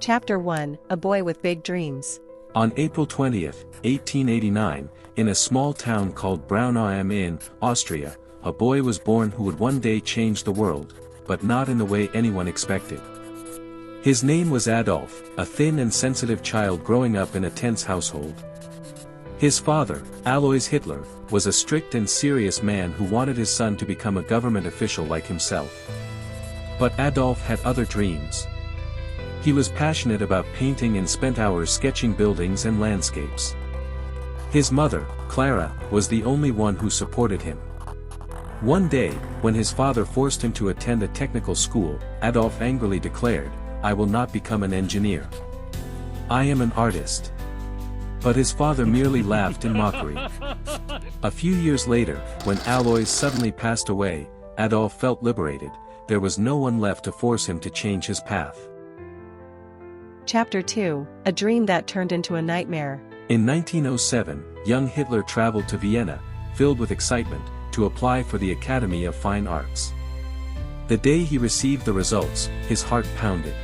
Chapter 1, A Boy with Big Dreams. On April 20, 1889, in a small town called Braunau am Inn, Austria, a boy was born who would one day change the world, but not in the way anyone expected. His name was Adolf, a thin and sensitive child growing up in a tense household. His father, Alois Hitler, was a strict and serious man who wanted his son to become a government official like himself. But Adolf had other dreams. He was passionate about painting and spent hours sketching buildings and landscapes. His mother, Clara, was the only one who supported him. One day, when his father forced him to attend a technical school, Adolf angrily declared, "I will not become an engineer. I am an artist." But his father merely laughed in mockery. A few years later, when Alois suddenly passed away, Adolf felt liberated. There was no one left to force him to change his path. Chapter 2, A Dream That Turned into a Nightmare. In 1907, young Hitler traveled to Vienna, filled with excitement, to apply for the Academy of Fine Arts. The day he received the results, his heart pounded.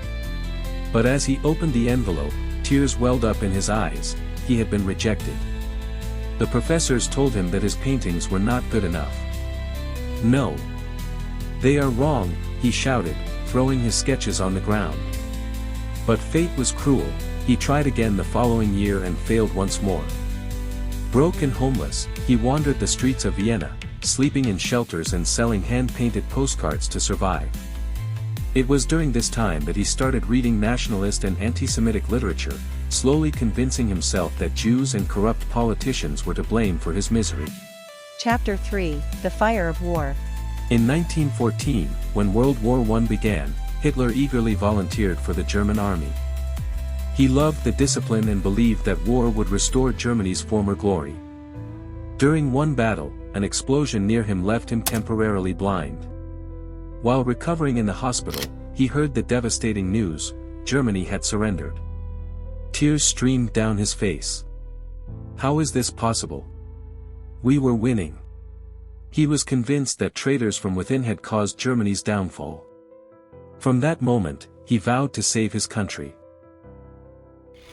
But as he opened the envelope, tears welled up in his eyes. He had been rejected. The professors told him that his paintings were not good enough. "No. They are wrong," he shouted, throwing his sketches on the ground. But fate was cruel. He tried again the following year and failed once more. Broke and homeless, he wandered the streets of Vienna, sleeping in shelters and selling hand-painted postcards to survive. It was during this time that he started reading nationalist and anti-Semitic literature, slowly convincing himself that Jews and corrupt politicians were to blame for his misery. Chapter 3, The Fire of War. In 1914, when World War I began, Hitler eagerly volunteered for the German army. He loved the discipline and believed that war would restore Germany's former glory. During one battle, an explosion near him left him temporarily blind. While recovering in the hospital, he heard the devastating news: Germany had surrendered. Tears streamed down his face. How is this possible? We were winning. He was convinced that traitors from within had caused Germany's downfall. From that moment, he vowed to save his country.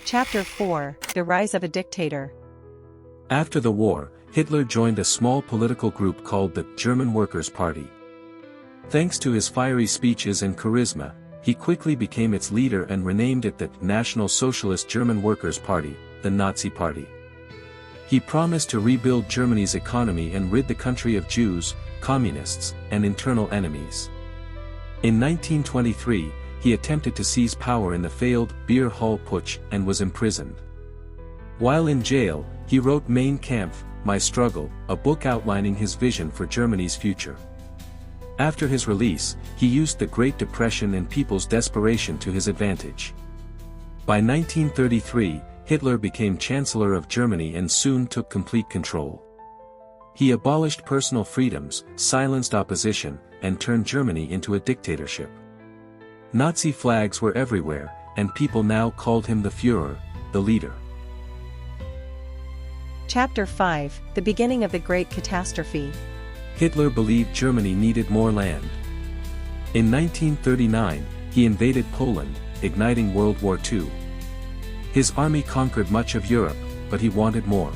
Chapter 4, The Rise of a Dictator. After the war, Hitler joined a small political group called the German Workers' Party. Thanks to his fiery speeches and charisma, he quickly became its leader and renamed it the National Socialist German Workers' Party, the Nazi Party. He promised to rebuild Germany's economy and rid the country of Jews, communists, and internal enemies. In 1923, he attempted to seize power in the failed Beer Hall Putsch and was imprisoned. While in jail, he wrote Mein Kampf, My Struggle, a book outlining his vision for Germany's future. After his release, he used the Great Depression and people's desperation to his advantage. By 1933, Hitler became Chancellor of Germany and soon took complete control. He abolished personal freedoms, silenced opposition, and turned Germany into a dictatorship. Nazi flags were everywhere, and people now called him the Führer, the leader. Chapter 5, The Beginning of the Great Catastrophe. Hitler believed Germany needed more land. In 1939, he invaded Poland, igniting World War II. His army conquered much of Europe, but he wanted more.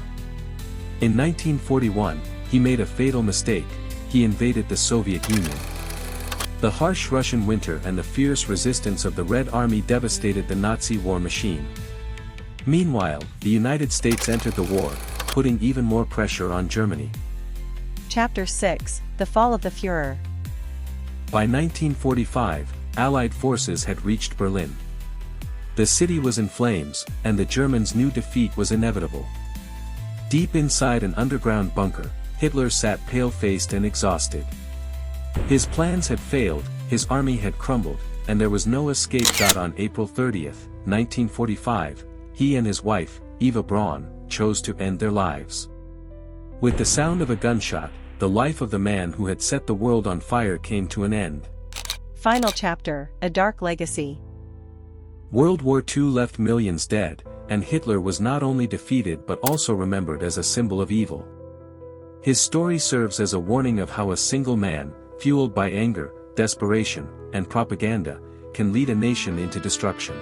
In 1941, he made a fatal mistake: he invaded the Soviet Union. The harsh Russian winter and the fierce resistance of the Red Army devastated the Nazi war machine. Meanwhile, the United States entered the war, putting even more pressure on Germany. Chapter 6, The Fall of the Führer. By 1945, Allied forces had reached Berlin. The city was in flames, and the Germans knew defeat was inevitable. Deep inside an underground bunker, Hitler sat pale-faced and exhausted. His plans had failed, his army had crumbled, and there was no escape. On April 30, 1945, he and his wife, Eva Braun, chose to end their lives. With the sound of a gunshot, the life of the man who had set the world on fire came to an end. Final chapter, A Dark Legacy. World War II left millions dead, and Hitler was not only defeated but also remembered as a symbol of evil. His story serves as a warning of how a single man, fueled by anger, desperation, and propaganda, can lead a nation into destruction.